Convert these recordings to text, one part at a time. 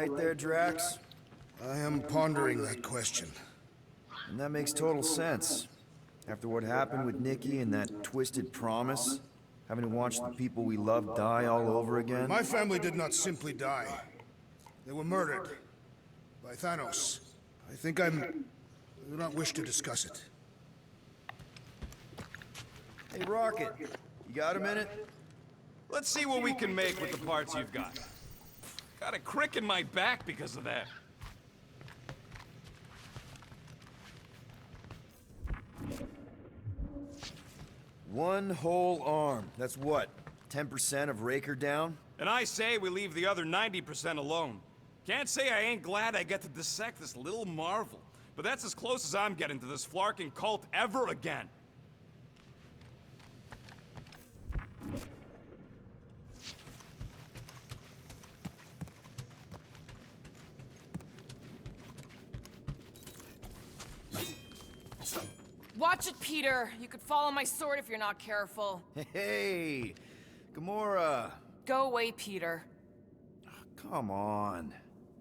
right there, Drax? I am pondering that question. And that makes total sense. After what happened with Nikki and that twisted promise, having to watch the people we love die all over again. My family did not simply die. They were murdered. By Thanos. I do not wish to discuss it. Hey, Rocket, you got a minute? Let's see what we can make with the parts you've got. Got a crick in my back because of that. One whole arm. That's what? 10% of Raker down? And I say we leave the other 90% alone. Can't say I ain't glad I get to dissect this little marvel. But that's as close as I'm getting to this Flarkin cult ever again. Watch it, Peter. You could fall on my sword if you're not careful. Hey, Gamora. Go away, Peter. Come on.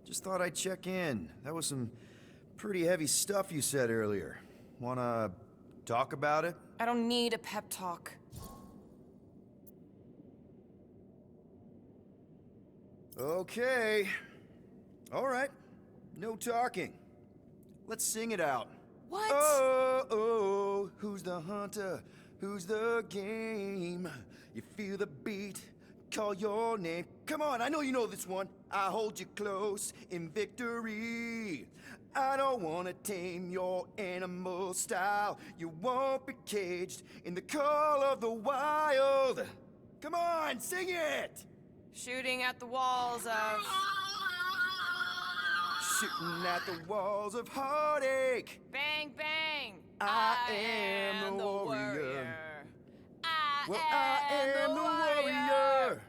Just thought I'd check in. That was some pretty heavy stuff you said earlier. Wanna talk about it? I don't need a pep talk. Okay. All right. No talking. Let's sing it out. What? Oh, oh, who's the hunter? Who's the game? You feel the beat, call your name. Come on, I know you know this one. I hold you close in victory. I don't wanna tame your animal style. You won't be caged in the call of the wild. Come on, sing it! Shooting at the walls of... Shooting at the walls of heartache. Bang, bang! I am the warrior. I am the warrior.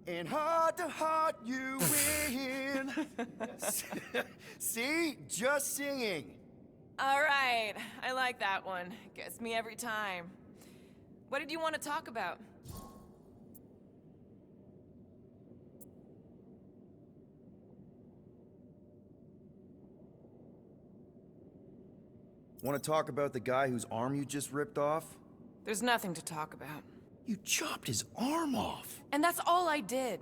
And heart to heart you win. See? Just singing. All right, I like that one. Gets me every time. What did you want to talk about? Want to talk about the guy whose arm you just ripped off? There's nothing to talk about. You chopped his arm off. And that's all I did.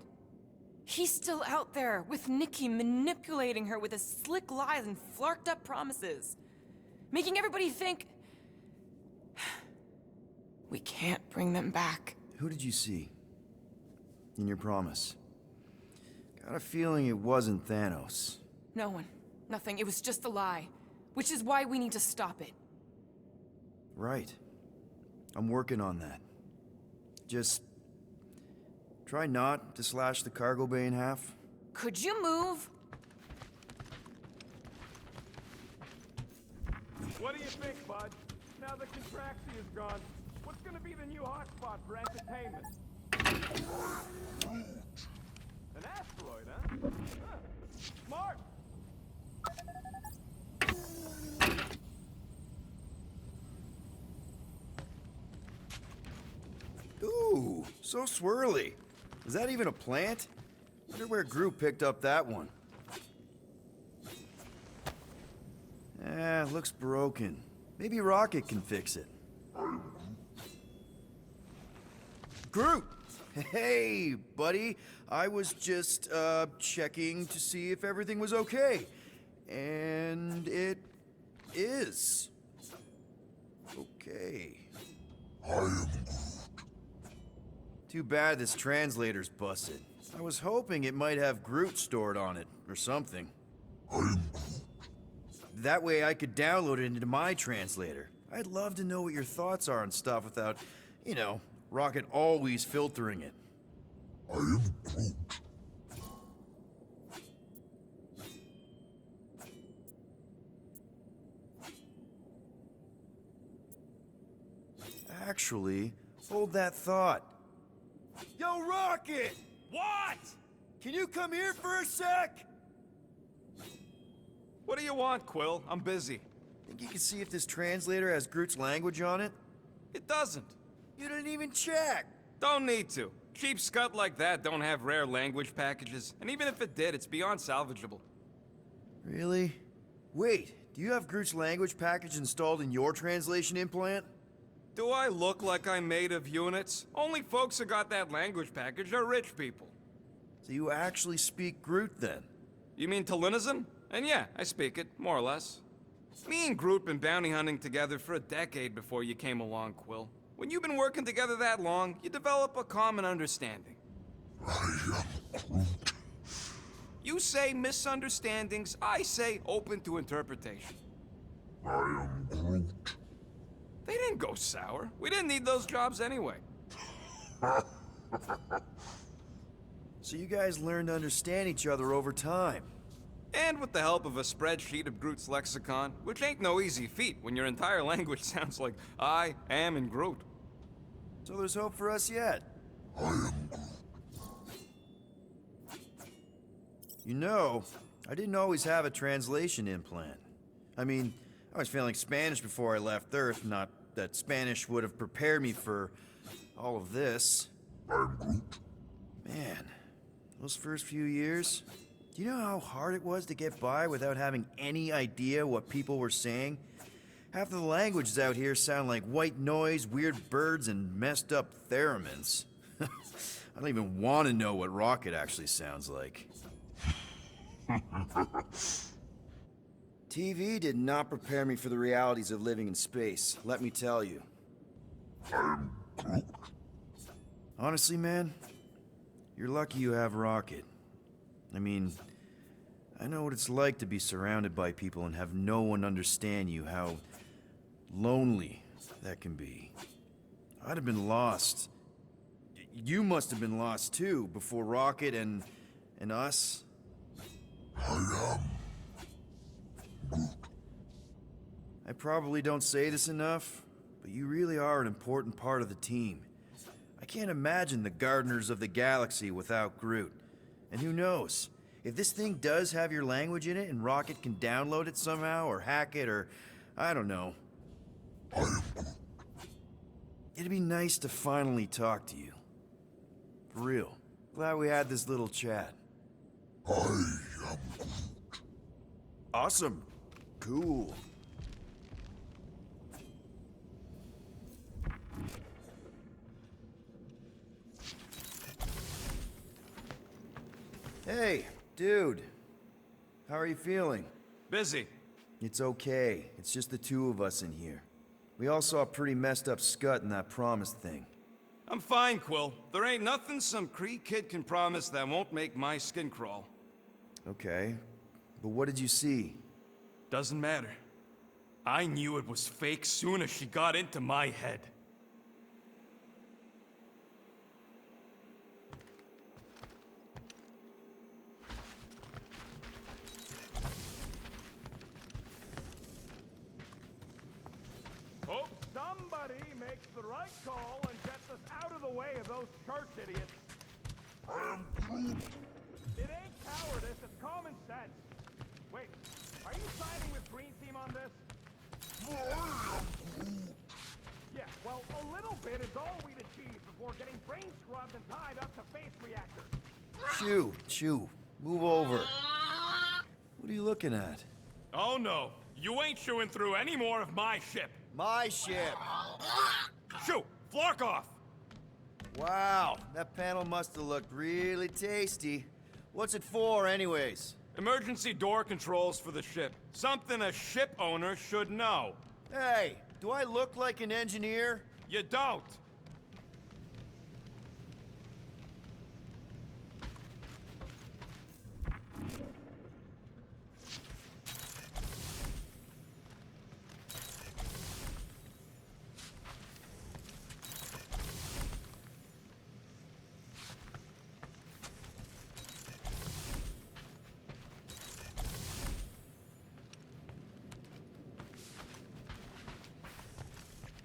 He's still out there, with Nikki manipulating her with his slick lies and flarked up promises. Making everybody think... we can't bring them back. Who did you see? In your promise? Got a feeling it wasn't Thanos. No one. Nothing. It was just a lie. Which is why we need to stop it. Right. I'm working on that. Just... try not to slash the cargo bay in half. Could you move? What do you think, bud? Now that Contraxi is gone, what's gonna be the new hotspot for entertainment? An asteroid, huh? Smart! Ooh, so swirly. Is that even a plant? Wonder where Groot picked up that one. Looks broken. Maybe Rocket can fix it. Groot! Hey, buddy. I was just, checking to see if everything was okay. And it is. Okay. Too bad this translator's busted. I was hoping it might have Groot stored on it, or something. That way I could download it into my translator. I'd love to know what your thoughts are on stuff without, you know, Rocket always filtering it. I am Groot. Actually, hold that thought. Yo, Rocket! What? Can you come here for a sec? What do you want, Quill? I'm busy. Think you can see if this translator has Groot's language on it? It doesn't. You didn't even check. Don't need to. Cheap scut like that don't have rare language packages, and even if it did, it's beyond salvageable. Really? Wait, do you have Groot's language package installed in your translation implant? Do I look like I'm made of units? Only folks who got that language package are rich people. So you actually speak Groot then? You mean Talinisan? And yeah, I speak it, more or less. Me and Groot been bounty hunting together for a decade before you came along, Quill. When you've been working together that long, you develop a common understanding. I am Groot. You say misunderstandings, I say open to interpretation. I am Groot. They didn't go sour. We didn't need those jobs anyway. So you guys learned to understand each other over time. And with the help of a spreadsheet of Groot's lexicon, which ain't no easy feat when your entire language sounds like I am in Groot. So there's hope for us yet. I am Groot. You know, I didn't always have a translation implant. I mean, I was failing Spanish before I left Earth, not that Spanish would have prepared me for all of this. I am Groot. Man, those first few years, do you know how hard it was to get by without having any idea what people were saying? Half of the languages out here sound like white noise, weird birds, and messed up theremins. I don't even want to know what Rocket actually sounds like. TV did not prepare me for the realities of living in space, let me tell you. I am Groot. Honestly, man, you're lucky you have Rocket. I mean, I know what it's like to be surrounded by people and have no one understand you, how lonely that can be. I'd have been lost. You must have been lost too, before Rocket and us. I am. I probably don't say this enough, but you really are an important part of the team. I can't imagine the Gardeners of the Galaxy without Groot. And who knows? If this thing does have your language in it and Rocket can download it somehow or hack it or I don't know. I am Groot. It'd be nice to finally talk to you. For real. Glad we had this little chat. I am Groot. Awesome. Cool. Hey, dude. How are you feeling? Busy. It's okay. It's just the two of us in here. We all saw a pretty messed up scut in that promise thing. I'm fine, Quill. There ain't nothing some Kree kid can promise that won't make my skin crawl. Okay. But what did you see? Doesn't matter. I knew it was fake soon as she got into my head. Hope somebody makes the right call and gets us out of the way of those church idiots. I am Groot. It ain't cowardice, it's common sense. Wait, are you siding with Green Team on this? Yeah, well, a little bit is all we'd achieve before getting brain scrubbed and tied up to face reactors. Chew. Move over. What are you looking at? Oh no, you ain't chewing through any more of my ship. My ship. Shoo! Flark off! Wow, that panel must have looked really tasty. What's it for, anyways? Emergency door controls for the ship. Something a ship owner should know. Hey, do I look like an engineer? You don't.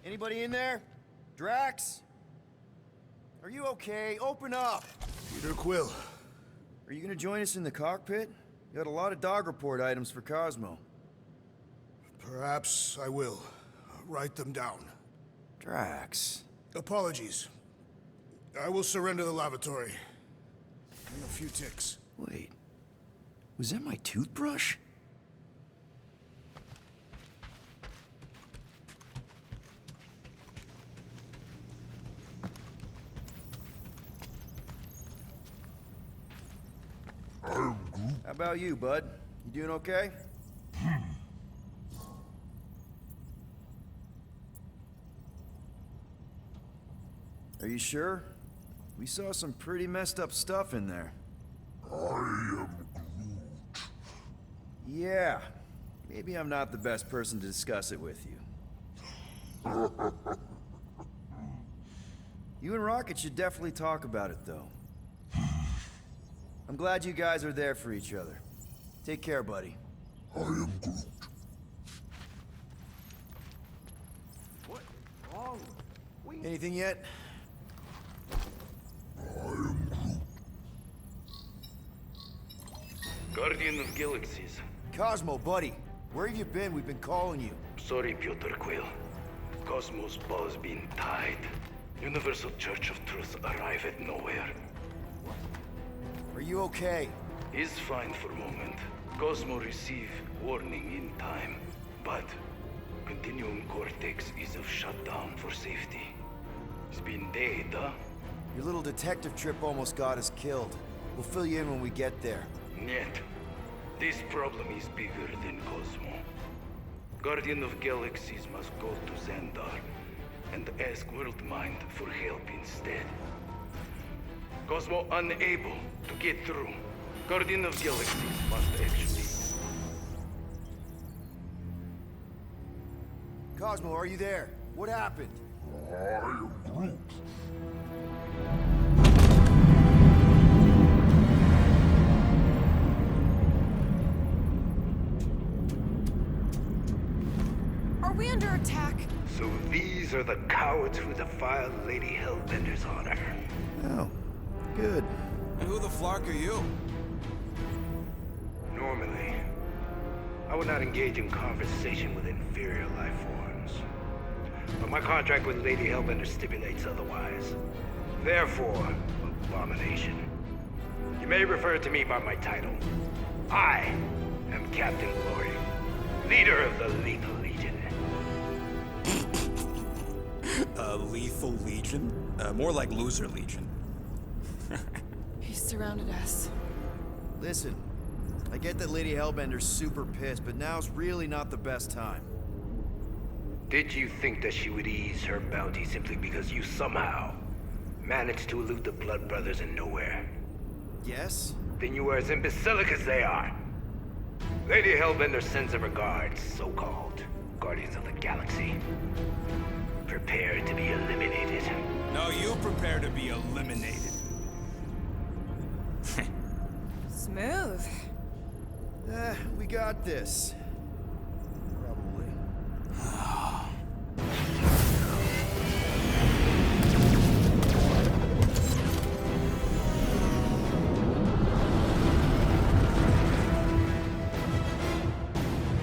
Anybody in there? Drax? Are you okay? Open up! Peter Quill. Are you gonna join us in the cockpit? You got a lot of dog report items for Cosmo. Perhaps I will. Write them down. Drax. Apologies. I will surrender the lavatory. In a few ticks. Wait. Was that my toothbrush? How about you, bud? You doing okay? Are you sure? We saw some pretty messed up stuff in there. Yeah. Maybe I'm not the best person to discuss it with you. You and Rocket should definitely talk about it, though. I'm glad you guys are there for each other. Take care, buddy. I am Groot. What's wrong with we? Anything yet? Guardian of Galaxies. Cosmo, buddy. Where have you been? We've been calling you. Sorry, Piotr Quill. Cosmos ball's been tied. Universal Church of Truth arrive at nowhere. Are you okay? Is fine for moment. Cosmo receive warning in time. But Continuum Cortex is of shutdown for safety. It's been dead, huh? Your little detective trip almost got us killed. We'll fill you in when we get there. Niet. This problem is bigger than Cosmo. Guardian of Galaxies must go to Xandar and ask Worldmind for help instead. Cosmo unable to get through. Guardian of Galaxies must actually... Cosmo, are you there? What happened? I am Groot. Are we under attack? So these are the cowards who defiled Lady Hellbender's honor. Oh, good. And who the flark are you? Normally, I would not engage in conversation with inferior life forms. But my contract with Lady Hellbender stipulates otherwise. Therefore, Abomination, you may refer to me by my title. I am Captain Glory, leader of the Lethal Legion. Lethal Legion? More like Loser Legion. He surrounded us. Listen, I get that Lady Hellbender's super pissed, but now's really not the best time. Did you think that she would ease her bounty simply because you somehow managed to elude the Blood Brothers in nowhere? Yes? Then you were as imbecilic as they are. Lady Hellbender sends her regards, so-called Guardians of the Galaxy. Prepare to be eliminated. No, you prepare to be eliminated. Smooth. We got this. Probably.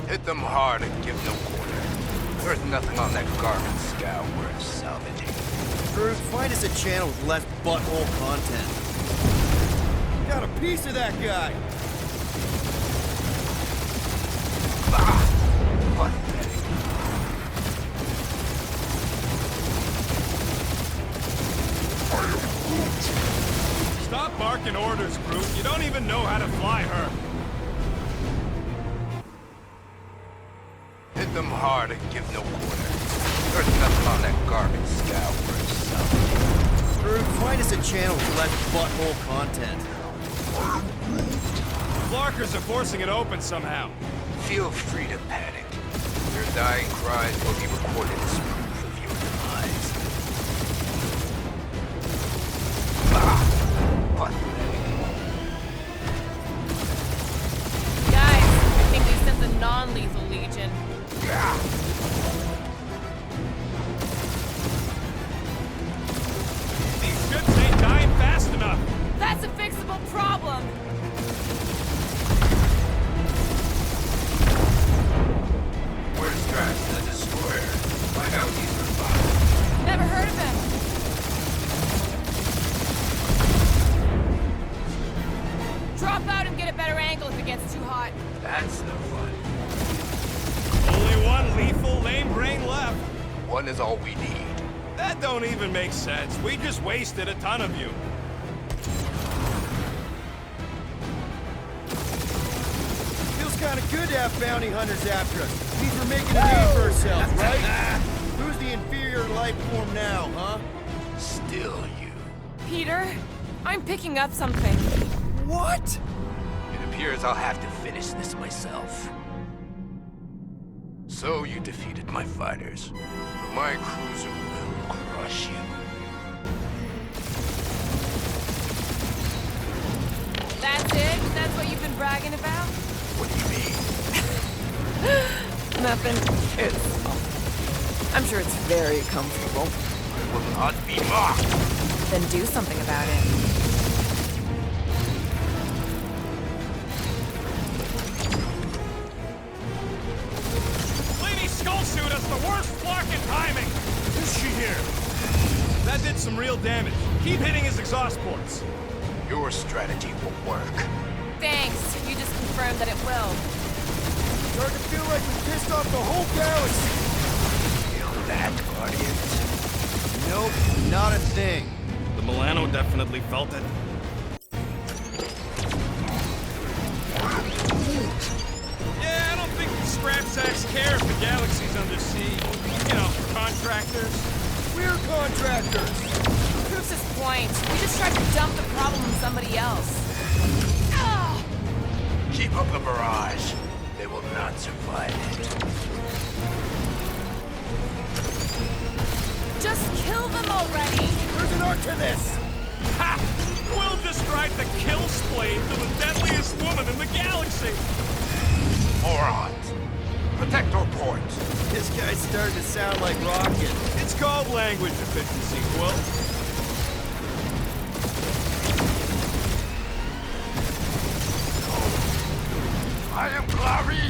Hit them hard and give no quarter. There's nothing on that garbage scow worth salvaging. Groot, find us a channel with less butthole content. Got a piece of that guy! Pathetic. Stop barking orders, Groot. You don't even know how to fly her. Hit them hard and give no quarter. There's nothing on that garbage scow worth salvaging. Groot, find us a channel with less butthole content. Flarkers are forcing it open somehow. Feel free to panic. Your dying cries will be recorded as proof of your demise. Pathetic. Guys, I think we sent the non-lethal legion. These ships ain't dying fast enough. That's a fixable problem. Where's Drax the Destroyer? Find out he's revived. Never heard of him. one is all we need. That don't even make sense. We just wasted a ton of you. Feels kind of good to have bounty hunters after us. Means we're making a name for ourselves, right? Who's the inferior life form now, huh? Still you. Peter, I'm picking up something. What? It appears I'll have to finish this myself. So you defeated my fighters. My cruiser will crush you. That's it? That's what you've been bragging about? What do you mean? Nothing. I'm sure it's very comfortable. I will not be mocked. Then do something about it. Lady Skullsuit has the worst flocking timing! Is she here? That did some real damage. Keep hitting his exhaust ports. Your strategy will work. Thanks. You just confirmed that it will. Starting to feel like we pissed off the whole galaxy. Feel that, Guardians? Nope, not a thing. The Milano definitely felt it. Yeah, I don't think the scrap sacks care if the galaxy's under siege. You know, contractors. We're contractors. Proves his point. We just tried to dump the problem on somebody else. Ah! Keep up the barrage. They will not survive it. Just kill them already! There's an arc to this. Ha! We'll just ride the kill splade to the deadliest woman in the galaxy! Morons! Protect our port! This guy's starting to sound like Rocket. It's called language efficiency, Quill. I am Clary,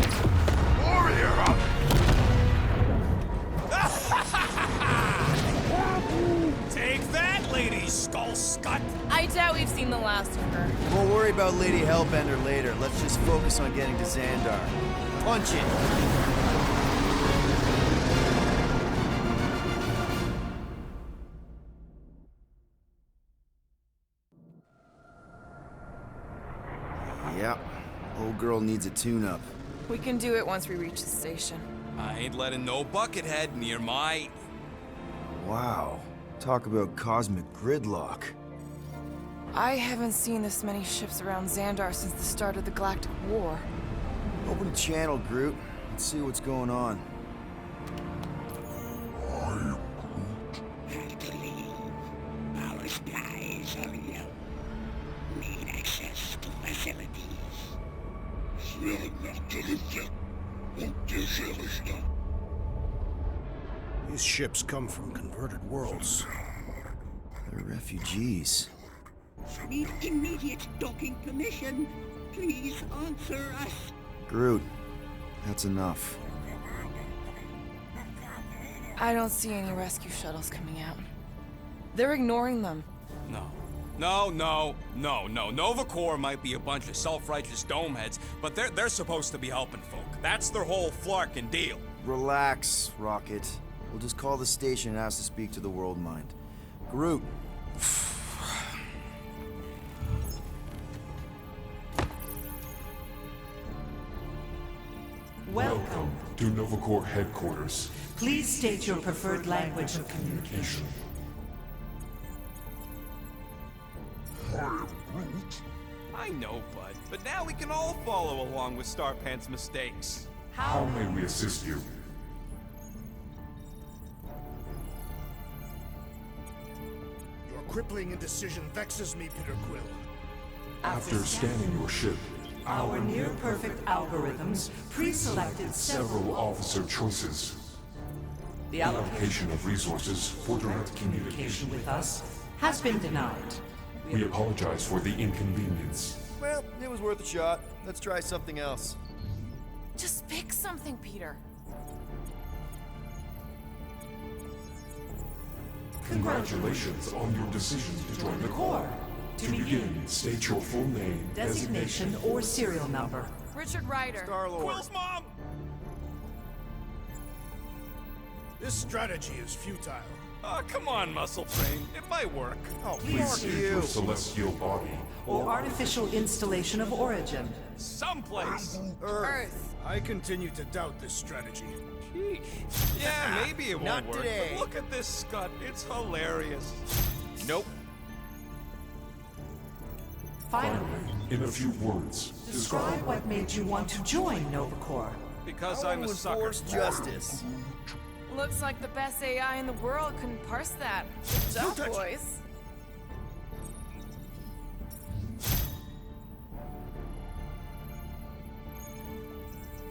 warrior of... Take that, Lady Skullscut! I doubt we've seen the last of her. We'll worry about Lady Hellbender later. Let's just focus on getting to Xandar. Punch it. Yep. Old girl needs a tune-up. We can do it once we reach the station. I ain't letting no buckethead near my... Wow. Talk about cosmic gridlock. I haven't seen this many ships around Xandar since the start of the Galactic War. Open the channel, Groot. Let's see what's going on. Have to leave. Our skies are yellow. Need access to facilities. These ships come from converted worlds. They're refugees. Need immediate docking permission. Please answer us. Groot, that's enough. I don't see any rescue shuttles coming out. They're ignoring them. No. Nova Corps might be a bunch of self-righteous domeheads, but they're supposed to be helping folk. That's their whole flarkin' deal. Relax, Rocket. We'll just call the station and ask to speak to the World Mind. Groot. Welcome to Nova Corps headquarters. Please state your preferred language of communication. I know, bud, but now we can all follow along with Starpant's mistakes. How may we assist you? Your crippling indecision vexes me, Peter Quill. After scanning your ship, Our near-perfect algorithms pre-selected several officer choices. The Allocation of resources for direct communication communication. with us has been denied. We apologize for the inconvenience. Well, it was worth a shot. Let's try something else. Just pick something, Peter. Congratulations on your decision to join the Corps. To begin, state your full name, Designation or serial number. Richard Ryder. Star-Lord. Quill's mom! This strategy is futile. Oh, come on, Muscle Train. It might work. Oh, Please fuck Save you. your celestial body. Or artificial installation of origin. Someplace. Earth. I continue to doubt this strategy. Sheesh. Yeah, maybe it won't Not work. today. But look at this scut. It's hilarious. Nope. Finally, In a few words, describe what made you want to join Nova Corps. Because I I'm a want to sucker. enforce justice. Looks like the best AI in the world couldn't parse that. Good job, touch it. boys.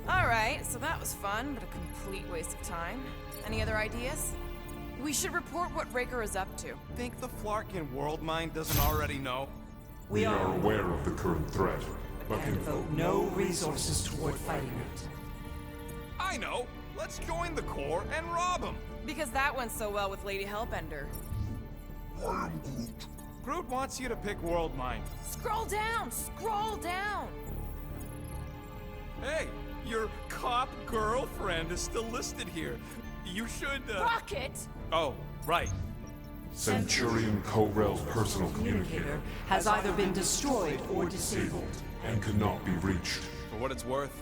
Alright, so that was fun, but a complete waste of time. Any other ideas? We should report what Raker is up to. Think the Flarkin world mind doesn't already know? We are are aware of the current threat, but and can devote no resources toward fighting it. I know. Let's join the Corps and rob them. Because that went so well with Lady Hellbender. Groot wants you to pick world mind. Scroll down! Scroll down! Hey, your cop girlfriend is still listed here. You should, Rocket! Oh, right. Centurion Ko-Rel's personal Communicator has either been destroyed or disabled. and cannot be reached. For what it's worth,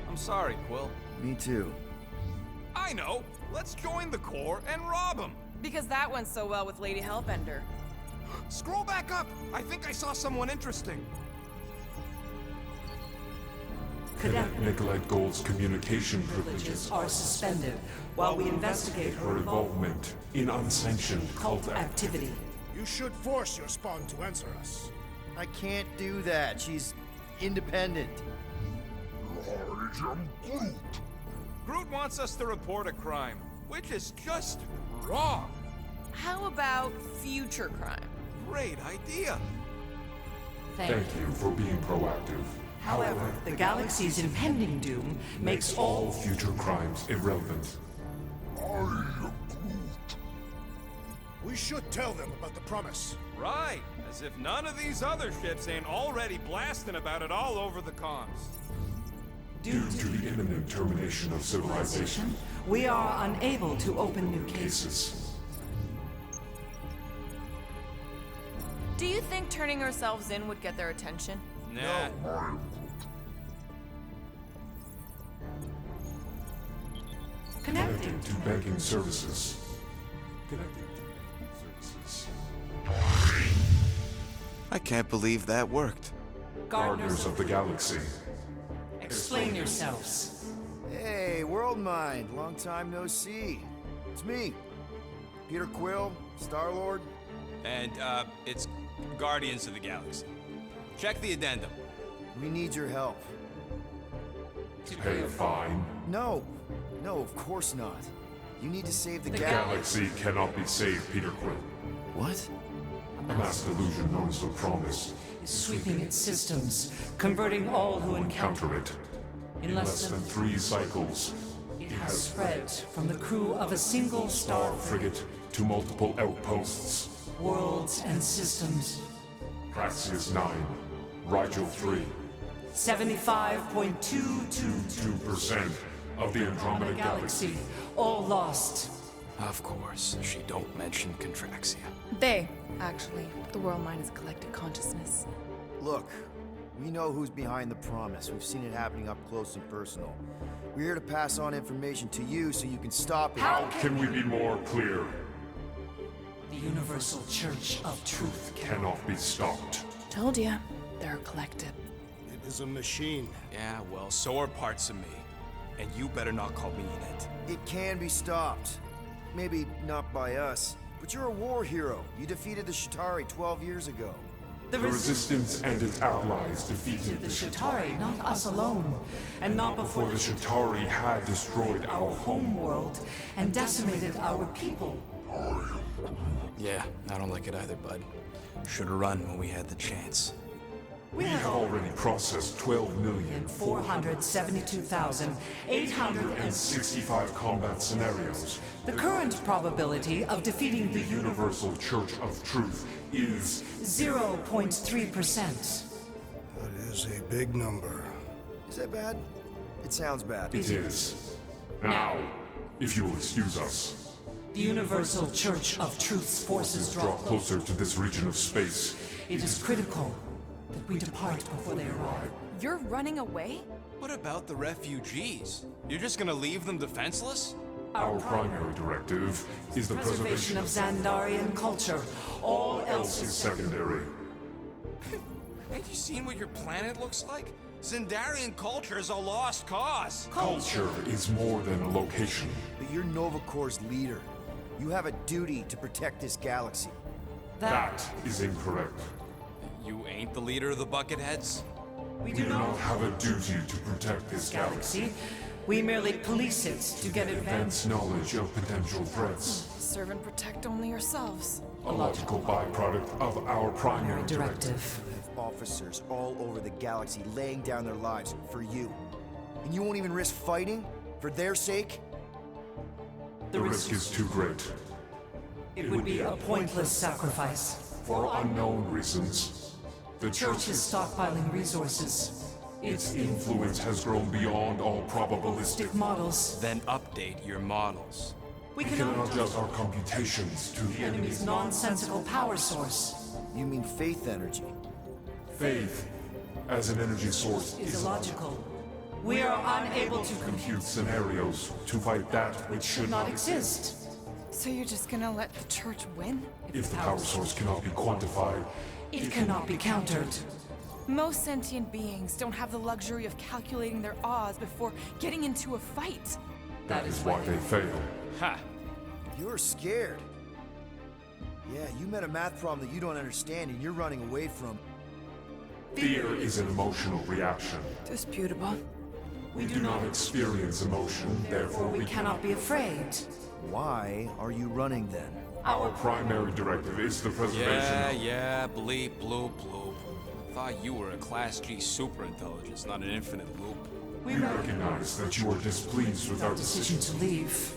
I'm sorry, Quill. Me too. I know. Let's join the Corps and rob them. Because that went so well with Lady Hellbender. Scroll back up. I think I saw someone interesting. Cadet Nicolette Gold's communication privileges privileges are suspended while we investigate her her involvement in unsanctioned cult cult activity. You should force your spawn to answer us. I can't do that. She's independent. Groot wants us to report a crime, which is just wrong. How about future crime? Great idea. Thank you for being proactive. However, the galaxy's impending doom makes All future crimes irrelevant. We should tell them about the promise. Right. As if none of these other ships ain't already blasting about it all over the comms. Due to the imminent termination of civilization, we are unable to open new cases. cases. Do you think turning ourselves in would get their attention? Nah. Connecting. To banking services. Connecting to banking services. I can't believe that worked. Gardeners of the Galaxy. Explain yourselves. Hey, World Mind. Long time no see. It's me. Peter Quill, Star-Lord. And, it's Guardians of the Galaxy. Check the addendum. We need your help. Pay a fine. No. No, of course not. You need to save the The galaxy. galaxy cannot be saved, Peter Quill. What? A mass delusion known as the Promise. Is sweeping its systems, converting all who encounter Counter it. in less than 3 cycles, it has spread from the crew of a single Star star frigate to multiple outposts. worlds and systems. Praxius 9, Rigel 3, 75.222 2% of the Andromeda Galaxy. galaxy, all lost. Of course, she don't mention Contraxia. They, actually. The World Mind is collective consciousness. Look, we know who's behind the promise. We've seen it happening up close and personal. We're here to pass on information to you so you can stop it. How Can we be more clear? The Universal Church of Truth Cannot be stopped. Told ya. They're collective. It is a machine. Yeah, well, so are parts of me. And you better not call me in it. It can be stopped. Maybe not by us, but you're a war hero. You defeated the Shatari 12 years ago. The The Resistance and its allies defeated the Shatari, not us alone, and not before before the Shatari had destroyed our home. homeworld and decimated our people. Yeah, I don't like it either, bud. Should've run when we had the chance. We We have already processed 472,800. 12,865 combat scenarios. The current probability of defeating the Universal Church of Truth is 0.3%. That is a big number. Is that bad? It sounds bad. It is. Now, if you will excuse us. The Universal Church of Truth's forces Draw draw closer to this region of space. It is critical that we depart before they arrive. You're running away? What about the refugees? You're just gonna leave them defenseless? Our primary directive is the Preservation of Xandarian culture. All else is is secondary. Have you seen what your planet looks like? Xandarian culture is a lost cause. Culture is more than a location. But you're Nova Corps' leader. You have a duty to protect this galaxy. That is incorrect. You ain't the leader of the Bucketheads? We We do not have a duty to protect this galaxy. galaxy. We merely police it to get advanced. Advance knowledge of potential threats. Serve and protect only yourselves. A logical byproduct of our primary directive. Directive. You have officers all over the galaxy laying down their lives for you. And you won't even risk fighting? For their sake? The risk is too great. It would be a pointless sacrifice. For unknown reasons. The Church is stockpiling resources. Its influence has grown beyond all probabilistic. Models. Then update your models. We We cannot cannot adjust our computations to the enemy's enemy's nonsensical power source. You mean faith energy? faith as an energy source Is is illogical. We are unable to compute scenarios to fight that which should not exist. So you're just gonna let the church win? If the power source cannot be quantified, It cannot be countered. Most sentient beings don't have the luxury of calculating their odds before getting into a fight. that is why they fail. Ha! You're scared. Yeah, you met a math problem that you don't understand and you're running away from. Fear is an emotional reaction. Disputable. We do not experience emotion, therefore We cannot be afraid. Why are you running then? Our primary directive is the preservation Yeah, bleep, bloop, bloop. Thought you were a Class G superintelligence, not an infinite loop. We We recognize that you are displeased with our decision decision. to leave.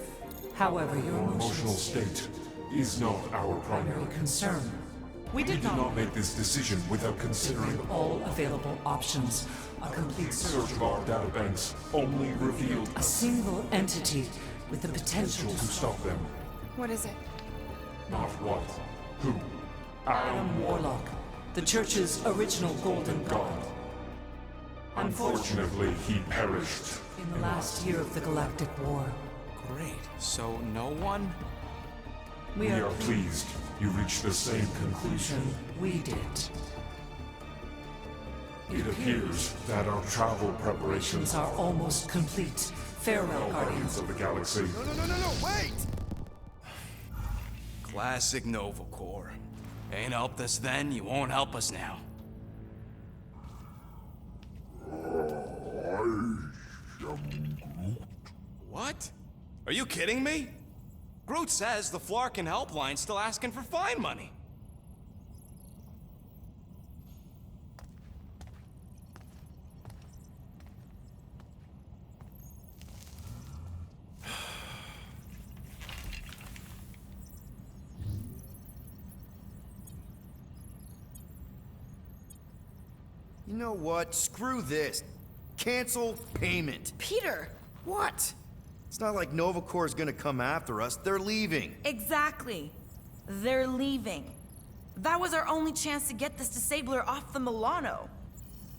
However, your Your emotional emotional state is not our primary primary. concern. We We did did not not make this decision without considering all available options. A complete search. search of our databanks only revealed A single entity with the potential to stop them. What is it? Not what, who, Adam Warlock, the Church's original Golden God. Unfortunately, he perished. In the last year of the Galactic War, Great. So no one? we We are are pleased you reached the same conclusion. we did. It appears that our travel preparations Are almost complete. Farewell, Guardians. Guardians of the Galaxy. No, wait! Classic Nova Corps. Ain't helped us then, you won't help us now. What? Are you kidding me? Groot says the Flarkin helpline's still asking for fine money. You know what? Screw this. Cancel payment. Peter! What? It's not like Nova Corps is gonna come after us. They're leaving. Exactly. They're leaving. That was our only chance to get this disabler off the Milano.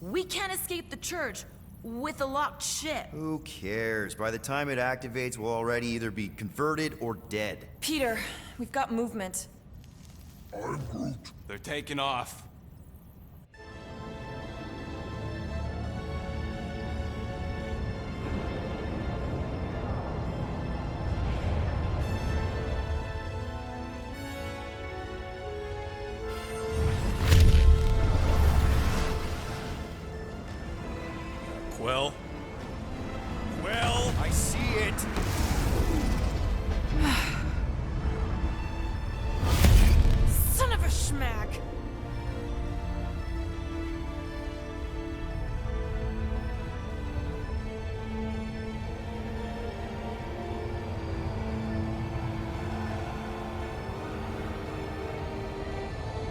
We can't escape the church with a locked ship. Who cares? By the time it activates, we'll already either be converted or dead. Peter, we've got movement. They're taking off. Quill? Quill? I see it. Son of a schmack!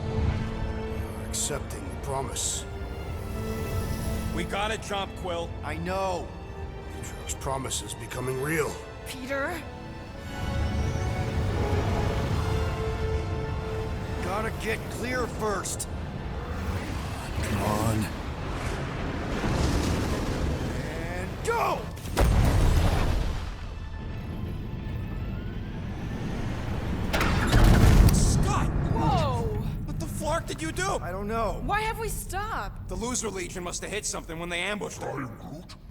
You're accepting the promise. We gotta jump, Quill. I know. Atrio's promise is becoming real. Peter, Gotta get clear first. Come on. And go! Scott! Whoa! What the flark did you do? I don't know. Why have we stopped? The Loser Legion must have hit something when they ambushed her.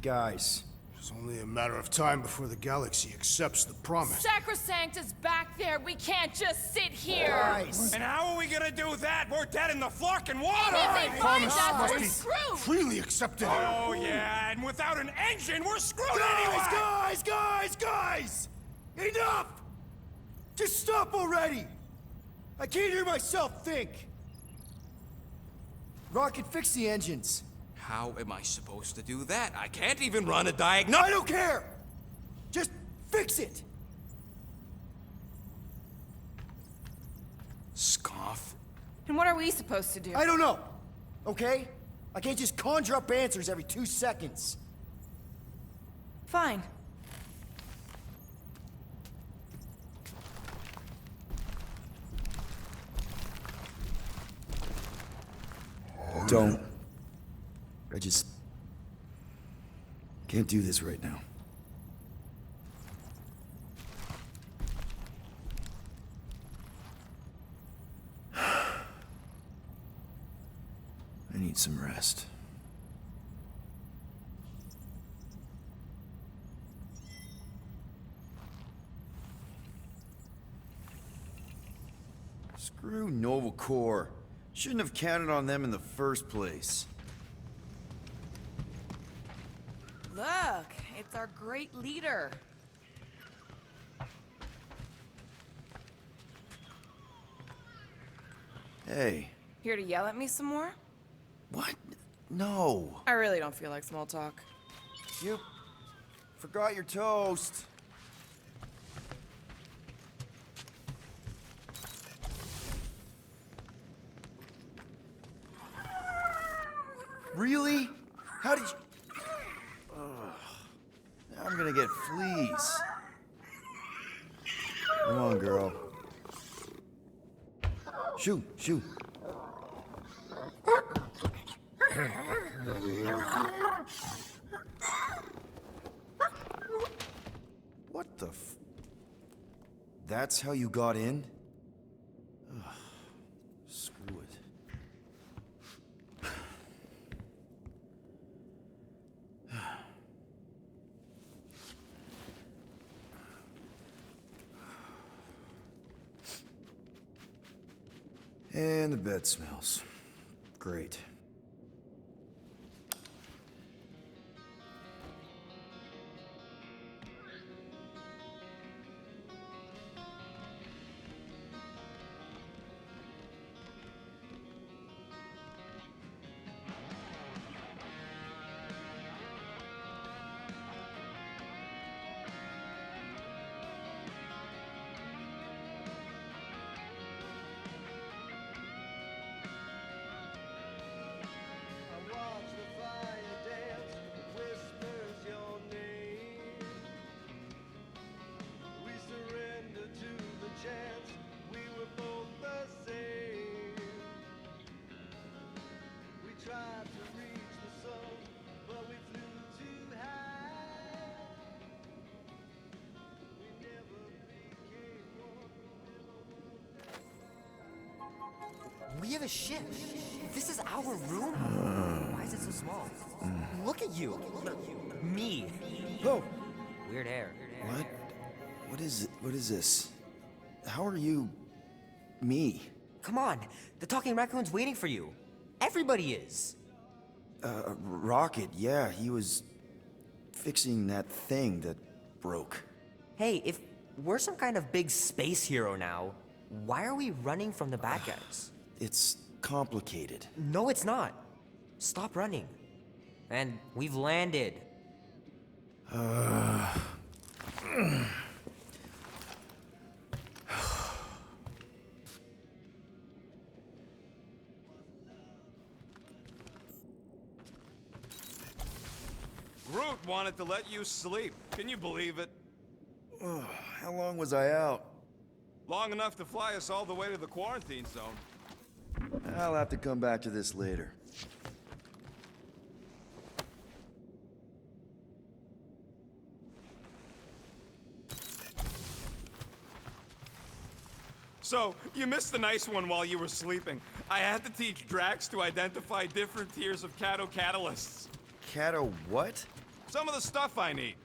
Guys, It's only a matter of time before the galaxy accepts the promise. Sacrosanct is back there. We can't just sit here. guys. And how are we gonna do that? We're dead in the flarkin' water! And if they find Promise us, must we're be screwed. freely accepted. Oh, yeah, and without an engine, we're screwed Guys, guys! Enough! Just stop already! I can't hear myself think. Rocket, fix the engines. How am I supposed to do that? I can't even run a I diagnostic. don't care! Just fix it! Scoff. And what are we supposed to do? I don't know, okay? I can't just conjure up answers every 2 seconds. Fine. Don't. I just can't do this right now. I need some rest. Screw Nova Corps. Shouldn't have counted on them in the first place. Look, it's our great leader. Hey, Here to yell at me some more? what? No. I really don't feel like small talk. You forgot your toast. Really? How did you... Ugh. Now I'm gonna get fleas. Come on, girl. Shoo, shoo. What the f... That's how you got in? Ugh. Screw it. And the bed smells. Great. We have a ship. This is our room? Why is it so small? Look at you. Me. Oh. Weird hair. What? What is this? How are you... me? Come on. The talking raccoon's waiting for you. Everybody is. Rocket, yeah, he was fixing that thing that broke. Hey, if we're some kind of big space hero now, why are we running from the bad guys? It's complicated. No, it's not. Stop running. And we've landed. Groot wanted to let you sleep. Can you believe it? How long was I out? Long enough to fly us all the way to the quarantine zone. I'll have to come back to this later. So, you missed the nice one while you were sleeping. I had to teach Drax to identify different tiers of catocatalysts. Cato what? Some of the stuff I need.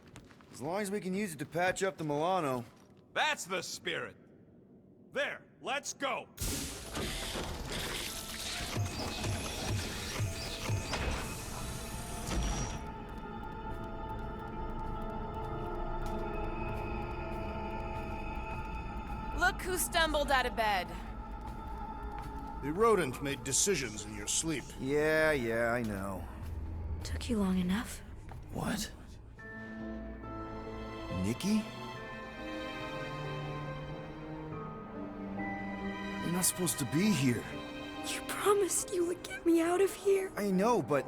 As long as we can use it to patch up the Milano. That's the spirit. There, let's go. Look who stumbled out of bed. The rodent made decisions in your sleep. Yeah, I know. Took you long enough. What? Nikki? You're not supposed to be here. You promised you would get me out of here. I know, but...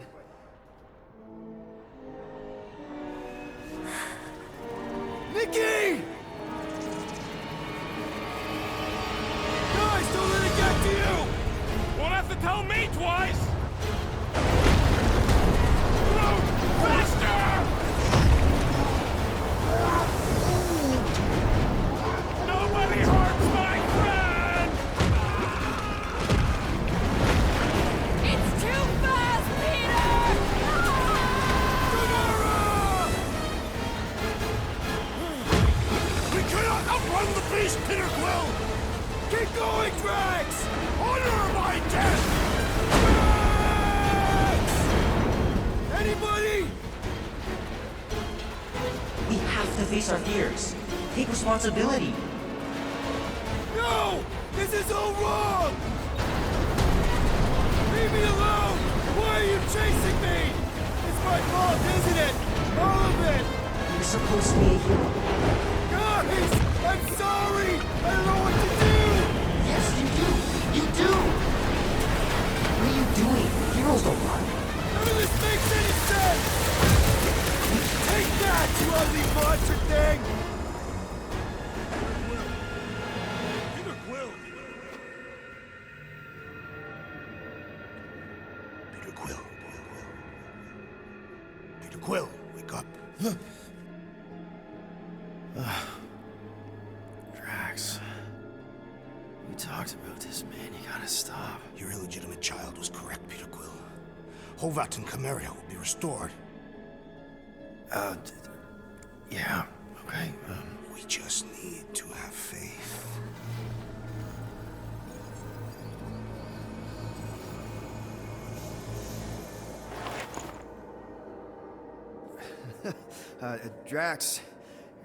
Nikki! Guys, don't let it get to you! Won't have to tell me twice! Move! Faster! Nobody hurts my friend! It's too fast, Peter! We cannot outrun the beast, Peter Quill! Keep going, Drax! Honor my death! Drax! Anybody? We have to face our fears. Take responsibility. No! This is all wrong! Leave me alone! Why are you chasing me? It's my fault, isn't it? All of it! You're supposed to be a hero. Guys! I'm sorry! I don't know what to do! Yes, you do. You do. What are you doing? Heroes don't run. None of this makes any sense! Take that, you ugly monster thing! Peter Quill! Peter Quill. Peter Quill, wake up. Drax. We talked about this, man. You gotta stop. Your illegitimate child was correct, Peter Quill. Hovat and Chimeria will be restored. Yeah, okay. We just need to have faith. Drax,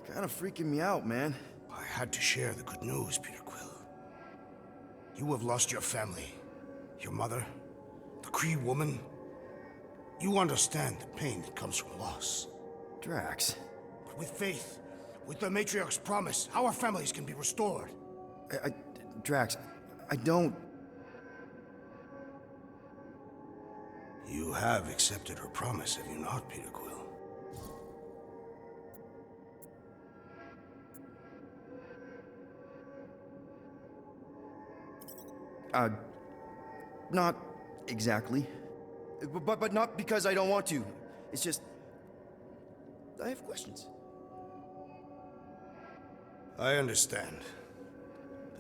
you're kind of freaking me out, man. I had to share the good news, Peter Quill. You have lost your family. Your mother, the Kree woman. You understand the pain that comes from loss. Drax. But with faith, with the Matriarch's promise, our families can be restored. Drax, I don't... You have accepted her promise, have you not, Peter Quill? Not exactly. But not because I don't want to. It's just... I have questions. I understand.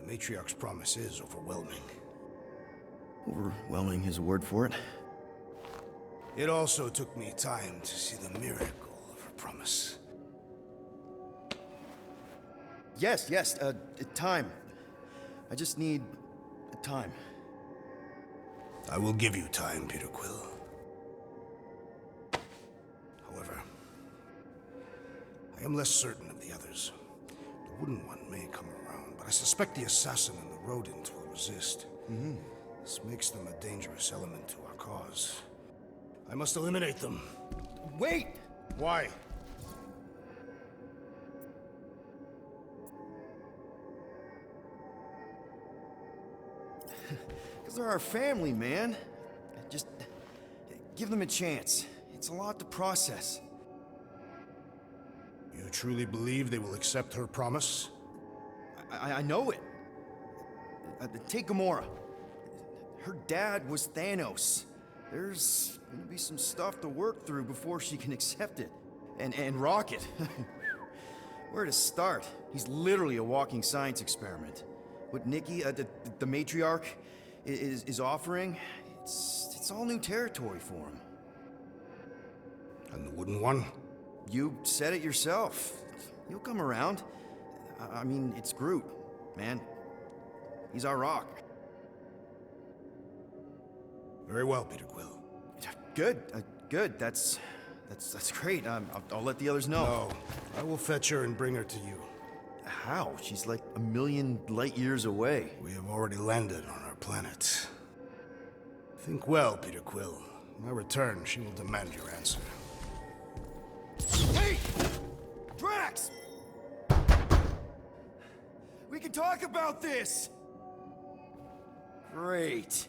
The Matriarch's promise is overwhelming. Overwhelming is a word for it. It also took me time to see the miracle of her promise. Yes, time. I just need time. I will give you time, Peter Quill. However, I am less certain of the others. The Wooden One may come around, but I suspect the assassin and the rodent will resist. This makes them a dangerous element to our cause. I must eliminate them. Wait! Why? Because they're our family, man. Just give them a chance. It's a lot to process. You truly believe they will accept her promise? I know it. Take Gamora. Her dad was Thanos. There's gonna be some stuff to work through before she can accept it. And Rocket. Where to start? He's literally a walking science experiment. What Nikki, the matriarch, is offering, it's all new territory for him. And the wooden one? You said it yourself. He'll come around. I mean, it's Groot, man. He's our rock. Very well, Peter Quill. Good, good. That's great. I'll let the others know. No, I will fetch her and bring her to you. How? She's like a million light years away. We have already landed on our planet. Think well, Peter Quill. When I return, she will demand your answer. Hey! Drax! We can talk about this! Great.